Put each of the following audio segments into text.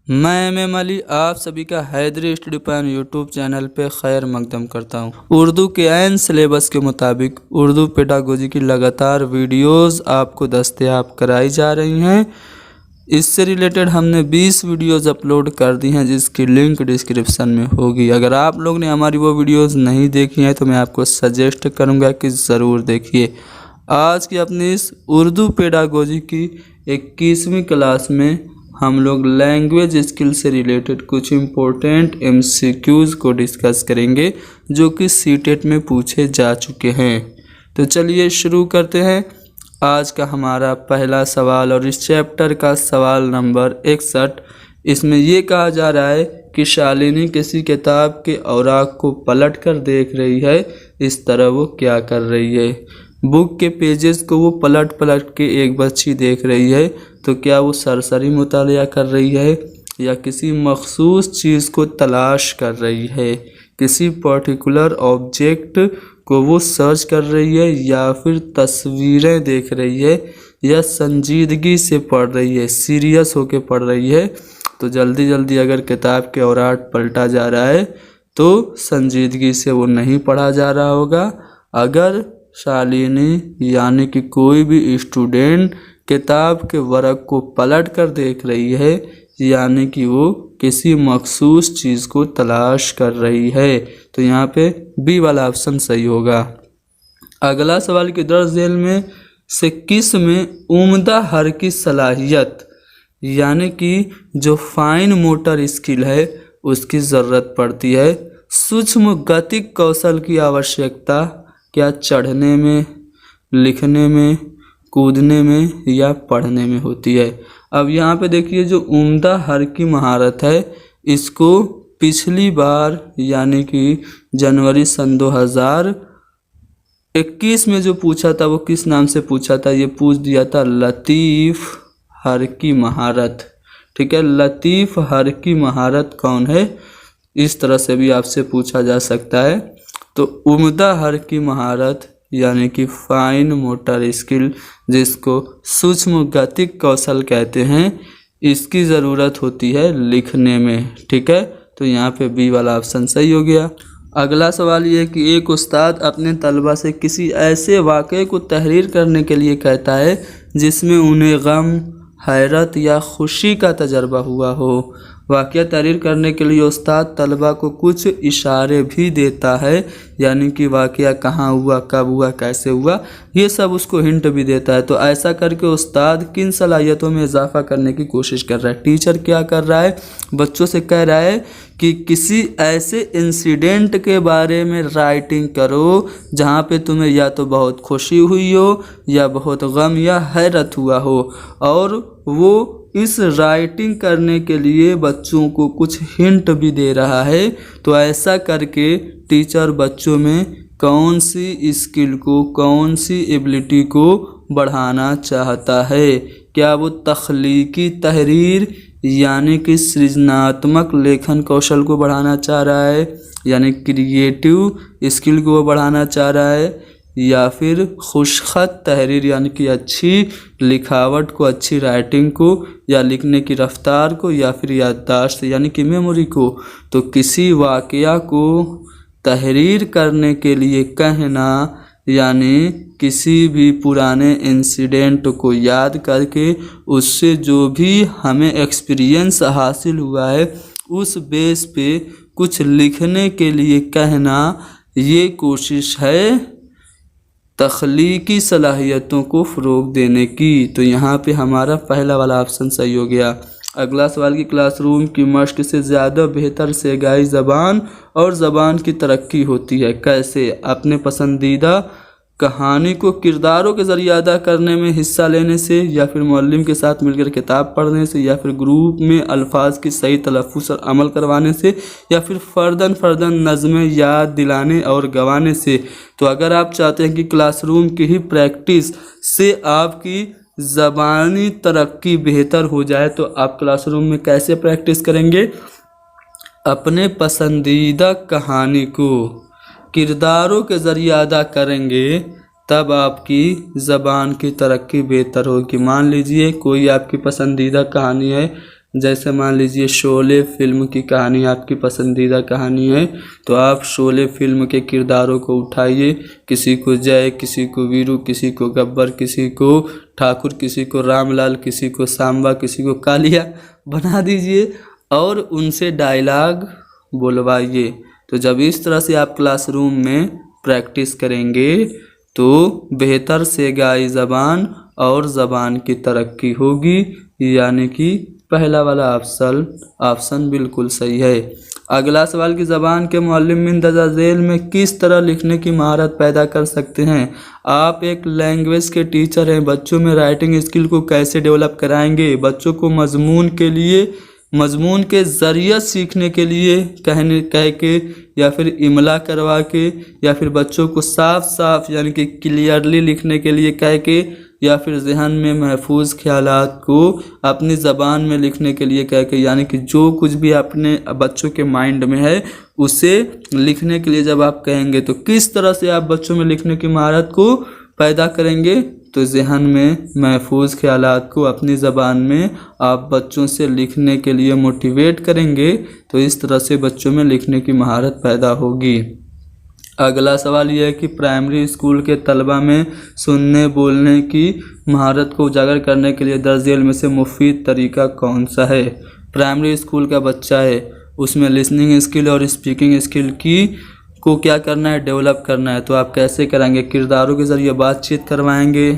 मैं एम अली आप सभी का Haidari study plan YouTube channel पे खैर मकदम करता हूँ। उर्दू के ऐन सिलेबस के मुताबिक उर्दू पेडागोजी की लगातार वीडियोस आपको दस्तयाब कराई जा रही हैं। इससे रिलेटेड हमने 20 वीडियोस अपलोड कर दी हैं, जिसकी लिंक डिस्क्रिप्शन में होगी। अगर आप लोग ने हमारी वो वीडियोस नहीं देखी हैं तो मैं आपको सजेस्ट करूँगा कि ज़रूर देखिए। आज की अपनी इस उर्दू पेडागोजी की 21वीं क्लास में हम लोग लैंग्वेज स्किल से रिलेटेड कुछ इम्पोर्टेंट MCQs को डिस्कस करेंगे जो कि सीटेट में पूछे जा चुके हैं। तो चलिए शुरू करते हैं। आज का हमारा पहला सवाल और इस चैप्टर का सवाल नंबर 61। इसमें ये कहा जा रहा है कि शालिनी किसी किताब के औराक को पलट कर देख रही है, इस तरह वो क्या कर रही है। बुक के पेजेस को वो पलट पलट के एक बच्ची देख रही है, तो क्या वो सरसरी मुतालिया कर रही है या किसी मखसूस चीज़ को तलाश कर रही है, किसी पर्टिकुलर ऑब्जेक्ट को वो सर्च कर रही है, या फिर तस्वीरें देख रही है, या संजीदगी से पढ़ रही है, सीरियस होके पढ़ रही है। तो जल्दी जल्दी अगर किताब के औराक पलटा जा रहा है तो संजीदगी से वो नहीं पढ़ा जा रहा होगा। अगर शालिनी यानी कि कोई भी स्टूडेंट किताब के वर्क को पलट कर देख रही है, यानी कि वो किसी मखसूस चीज़ को तलाश कर रही है। तो यहाँ पे बी वाला ऑप्शन सही होगा। अगला सवाल कि दर्ज झेल में से किस में उम्दा हर की सलाहियत यानी कि जो फाइन मोटर स्किल है उसकी ज़रूरत पड़ती है। सूक्ष्म गतिक कौशल की आवश्यकता क्या चढ़ने में, लिखने में, कूदने में या पढ़ने में होती है। अब यहाँ पे देखिए जो उम्दा हर की महारत है, इसको पिछली बार यानी कि जनवरी सन 2021 में जो पूछा था वो किस नाम से पूछा था, ये पूछ दिया था लतीफ़ हर की महारत। ठीक है, लतीफ़ हर की महारत कौन है, इस तरह से भी आपसे पूछा जा सकता है। तो उम्दा हर की महारत यानी कि फाइन मोटर स्किल, जिसको सूक्ष्म गतिक कौशल कहते हैं, इसकी ज़रूरत होती है लिखने में। ठीक है, तो यहाँ पे बी वाला ऑप्शन सही हो गया। अगला सवाल ये है कि एक उस्ताद अपने तलबा से किसी ऐसे वाक़े को तहरीर करने के लिए कहता है जिसमें उन्हें गम, हैरत या खुशी का तजर्बा हुआ हो। वाक़या तहरीर करने के लिए उस्ताद तलबा को कुछ इशारे भी देता है, यानी कि वाक़या कहाँ हुआ, कब हुआ, कैसे हुआ, ये सब उसको हिंट भी देता है। तो ऐसा करके उस्ताद किन सलाहियतों में इजाफा करने की कोशिश कर रहा है। टीचर क्या कर रहा है, बच्चों से कह रहा है कि किसी ऐसे इंसिडेंट के बारे में राइटिंग करो जहाँ पे तुम्हें या तो बहुत खुशी हुई हो या बहुत गम या हैरत हुआ हो, और वो इस राइटिंग करने के लिए बच्चों को कुछ हिंट भी दे रहा है। तो ऐसा करके टीचर बच्चों में कौन सी स्किल को, कौन सी एबिलिटी को बढ़ाना चाहता है। क्या वो तख्लीकी तहरीर यानी कि सृजनात्मक लेखन कौशल को बढ़ाना चाह रहा है, यानी क्रिएटिव स्किल को वो बढ़ाना चाह रहा है, या फिर खुशखत तहरीर यानी कि अच्छी लिखावट को, अच्छी राइटिंग को, या लिखने की रफ्तार को, या फिर याददाश्त यानी कि मेमोरी को। तो किसी वाक़या को तहरीर करने के लिए कहना यानी किसी भी पुराने इंसिडेंट को याद करके उससे जो भी हमें एक्सपीरियंस हासिल हुआ है उस बेस पे कुछ लिखने के लिए कहना, ये कोशिश है तख्लीकी सलाहियतों को फ़रोग़ देने की। तो यहाँ पे हमारा पहला वाला ऑप्शन सही हो गया। अगला सवाल कि क्लासरूम की मश्क से ज़्यादा बेहतर सेगाई ज़बान और ज़बान की तरक्की होती है। कैसे? अपने पसंदीदा कहानी को किरदारों के ज़रिए अदा करने में हिस्सा लेने से, या फिर मुअल्लिम के साथ मिलकर किताब पढ़ने से, या फिर ग्रुप में अल्फाज की सही तलफ़्फ़ुज़ पर अमल करवाने से, या फिर फ़र्दन फ़र्दन नज़में याद दिलाने और गवाने से। तो अगर आप चाहते हैं कि क्लासरूम की ही प्रैक्टिस से आपकी ज़बानी तरक्की बेहतर हो जाए, तो आप क्लासरूम में कैसे प्रैक्टिस करेंगे? अपने पसंदीदा कहानी को किरदारों के ज़रिए अदा करेंगे, तब आपकी ज़बान की तरक्की बेहतर होगी। मान लीजिए कोई आपकी पसंदीदा कहानी है जैसे मान लीजिए शोले फिल्म की कहानी आपकी पसंदीदा कहानी है, तो आप शोले फिल्म के किरदारों को उठाइए, किसी को जय, किसी को वीरू, किसी को गब्बर, किसी को ठाकुर, किसी को रामलाल, किसी को सांबा, किसी को कालिया बना दीजिए और उनसे डायलॉग बोलवाइए। तो जब इस तरह से आप क्लासरूम में प्रैक्टिस करेंगे तो बेहतर से गाई ज़बान और ज़बान की तरक्की होगी, यानी कि पहला वाला ऑप्शन बिल्कुल सही है। अगला सवाल कि ज़बान के मुअल्लिम इंदरजा झेल में किस तरह लिखने की महारत पैदा कर सकते हैं। आप एक लैंग्वेज के टीचर हैं, बच्चों में राइटिंग स्किल को कैसे डेवलप कराएंगे, बच्चों को मजमून के ज़रिए सीखने के लिए कह के या फिर इमला करवा के या फिर बच्चों को साफ यानी कि क्लियरली लिखने के लिए कह के या फिर ज़हन में महफूज ख्यालात को अपनी ज़बान में लिखने के लिए कह के, यानी कि जो कुछ भी अपने बच्चों के माइंड में है उसे लिखने के लिए जब आप कहेंगे तो किस तरह से आप बच्चों में लिखने की महारत को पैदा करेंगे। तो ज़हन में महफूज ख्यालात को अपनी ज़बान में आप बच्चों से लिखने के लिए मोटिवेट करेंगे, तो इस तरह से बच्चों में लिखने की महारत पैदा होगी। अगला सवाल यह है कि प्राइमरी स्कूल के तलबा में सुनने बोलने की महारत को उजागर करने के लिए दर्ज झेल में से मुफीद तरीका कौन सा है। प्राइमरी स्कूल का बच्चा है, उसमें लिसनिंग स्किल और स्पीकिंग स्किल को क्या करना है, डेवलप करना है। तो आप कैसे कराएंगे, किरदारों के ज़रिए बातचीत करवाएंगे,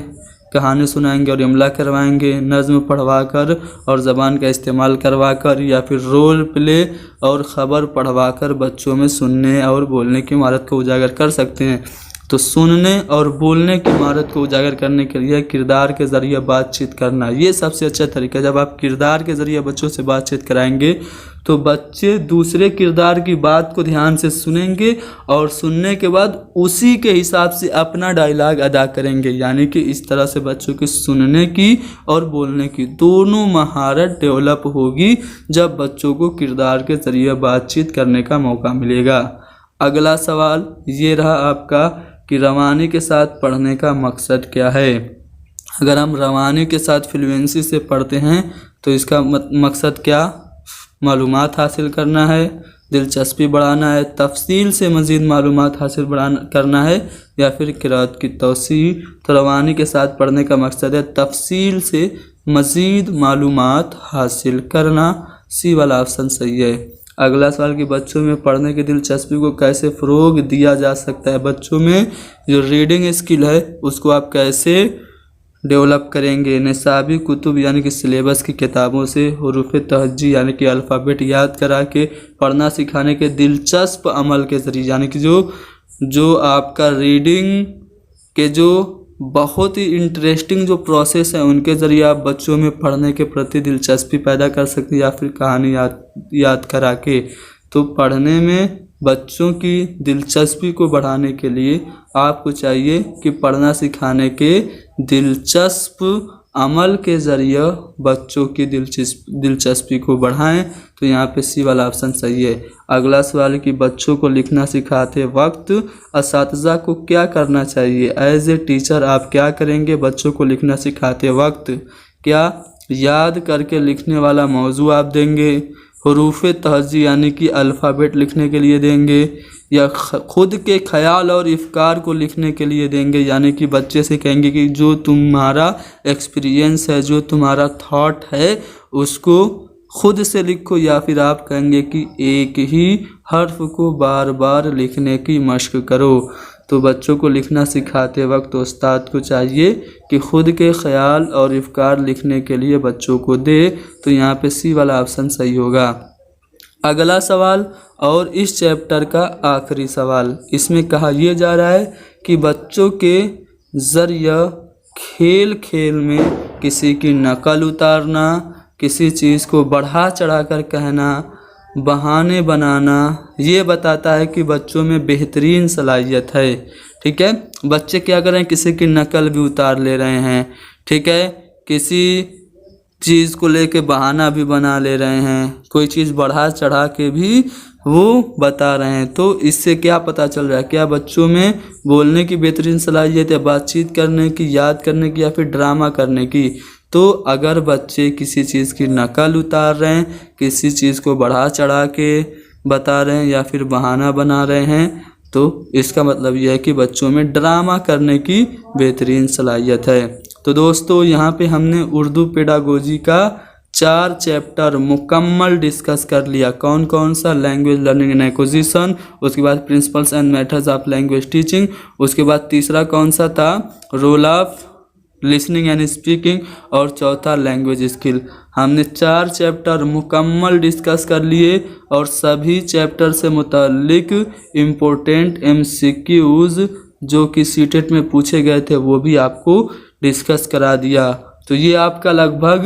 कहानी सुनाएंगे और इमला करवाएंगे, नज़्म पढ़वाकर और ज़बान का इस्तेमाल करवाकर, या फिर रोल प्ले और ख़बर पढ़वाकर बच्चों में सुनने और बोलने की महारत को उजागर कर सकते हैं। तो सुनने और बोलने की महारत को उजागर करने के लिए किरदार के ज़रिए बातचीत करना, ये सबसे अच्छा तरीका है। जब आप किरदार के ज़रिए बच्चों से बातचीत कराएंगे तो बच्चे दूसरे किरदार की बात को ध्यान से सुनेंगे और सुनने के बाद उसी के हिसाब से अपना डायलॉग अदा करेंगे, यानी कि इस तरह से बच्चों की सुनने की और बोलने की दोनों महारत डेवलप होगी जब बच्चों को किरदार के ज़रिए बातचीत करने का मौका मिलेगा। अगला सवाल ये रहा आपका कि रवानी के साथ पढ़ने का मकसद क्या है। अगर हम रवानी के साथ फ्लुएंसी से पढ़ते हैं तो इसका मकसद क्या, मालूमात हासिल करना है, दिलचस्पी बढ़ाना है, तफसील से मज़ीद मालूमात हासिल करना है, या फिर क़िराअत की तौसी। तो रवानी के साथ पढ़ने का मकसद है तफसील से मज़ीद मालूमात हासिल करना, सी वाला ऑप्शन सही है। अगला सवाल कि बच्चों में पढ़ने की दिलचस्पी को कैसे फ़रोग़ दिया जा सकता है। बच्चों में जो रीडिंग स्किल है उसको आप कैसे डेवलप करेंगे। निसाबी कुतुब यानी कि सिलेबस की किताबों से हुरूफ़ तहज्जी यानी कि अल्फ़ाबेट याद करा के पढ़ना सिखाने के दिलचस्प अमल के ज़रिए, यानी कि जो आपका रीडिंग के जो बहुत ही इंटरेस्टिंग जो प्रोसेस है उनके ज़रिए आप बच्चों में पढ़ने के प्रति दिलचस्पी पैदा कर सकते हैं, या फिर कहानी याद करा के। तो पढ़ने में बच्चों की दिलचस्पी को बढ़ाने के लिए आपको चाहिए कि पढ़ना सिखाने के दिलचस्प अमल के ज़रिए बच्चों की दिलचस्पी को बढ़ाएं। तो यहाँ पे सी वाला ऑप्शन सही है। अगला सवाल है कि बच्चों को लिखना सिखाते वक्त असातिज़ा को क्या करना चाहिए। एज ए टीचर आप क्या करेंगे बच्चों को लिखना सिखाते वक्त, क्या याद करके लिखने वाला मौजू आप देंगे, हुरूफ़ तहज्जी यानी कि अल्फ़ाबेट लिखने के लिए देंगे, या ख़ुद के ख्याल और इफ़कार को लिखने के लिए देंगे, यानी कि बच्चे से कहेंगे कि जो तुम्हारा एक्सपीरियंस है, जो तुम्हारा थॉट है उसको ख़ुद से लिखो, या फिर आप कहेंगे कि एक ही हर्फ को बार बार लिखने की मशक करो। तो बच्चों को लिखना सिखाते वक्त उस्ताद को चाहिए कि ख़ुद के ख्याल और इफ़कार लिखने के लिए बच्चों को दे। तो यहाँ पे सी वाला ऑप्शन सही होगा। अगला सवाल और इस चैप्टर का आखिरी सवाल, इसमें कहा यह जा रहा है कि बच्चों के ज़रिए खेल खेल में किसी की नकल उतारना, किसी चीज़ को बढ़ा चढ़ा कर कहना, बहाने बनाना, ये बताता है कि बच्चों में बेहतरीन सलाहियत है। ठीक है, बच्चे क्या कर रहे हैं, किसी की नकल भी उतार ले रहे हैं। ठीक है, किसी चीज़ को लेके बहाना भी बना ले रहे हैं, कोई चीज़ बढ़ा चढ़ा के भी वो बता रहे हैं। तो इससे क्या पता चल रहा है, क्या बच्चों में बोलने की बेहतरीन सलाहियत है, बातचीत करने की, याद करने की, या फिर ड्रामा करने की। तो अगर बच्चे किसी चीज़ की नकल उतार रहे हैं, किसी चीज़ को बढ़ा चढ़ा के बता रहे हैं या फिर बहाना बना रहे हैं, तो इसका मतलब यह है कि बच्चों में ड्रामा करने की बेहतरीन सलाहियत है। तो दोस्तों यहाँ पे हमने उर्दू पेडागोजी का 4 चैप्टर मुकम्मल डिस्कस कर लिया। कौन कौन सा? लैंग्वेज लर्निंग एंड एक्विजिशन, उसके बाद principles and methods of language teaching, उसके बाद तीसरा कौन सा था? Role of listening and speaking, और चौथा लैंग्वेज स्किल। हमने 4 चैप्टर मुकम्मल डिस्कस कर लिए और सभी चैप्टर से मुताल्लिक इम्पोर्टेंट MCQs जो कि सीटेट में पूछे गए थे वो भी आपको डिस्कस करा दिया। तो ये आपका लगभग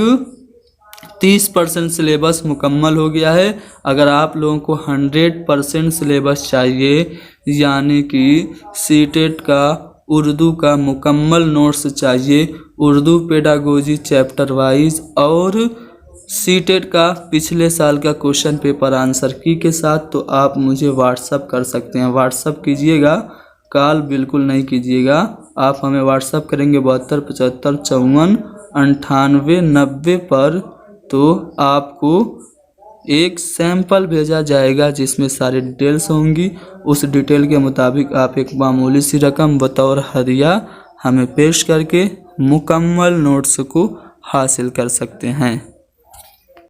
30% सिलेबस मुकम्मल हो गया है। अगर आप लोगों को 100% सिलेबस चाहिए, यानी कि सीटेट का उर्दू का मुकम्मल नोट्स चाहिए, उर्दू पेडागोजी चैप्टर वाइज और सीटेट का पिछले साल का क्वेश्चन पेपर आंसर की के साथ, तो आप मुझे व्हाट्सअप कर सकते हैं। व्हाट्सअप कीजिएगा, कॉल बिल्कुल नहीं कीजिएगा। आप हमें व्हाट्सअप करेंगे 72 75 54 98 90 पर, तो आपको एक सैंपल भेजा जाएगा जिसमें सारी डिटेल्स होंगी। उस डिटेल के मुताबिक आप एक मामूली सी रकम बतौर हदिया हमें पेश करके मुकम्मल नोट्स को हासिल कर सकते हैं।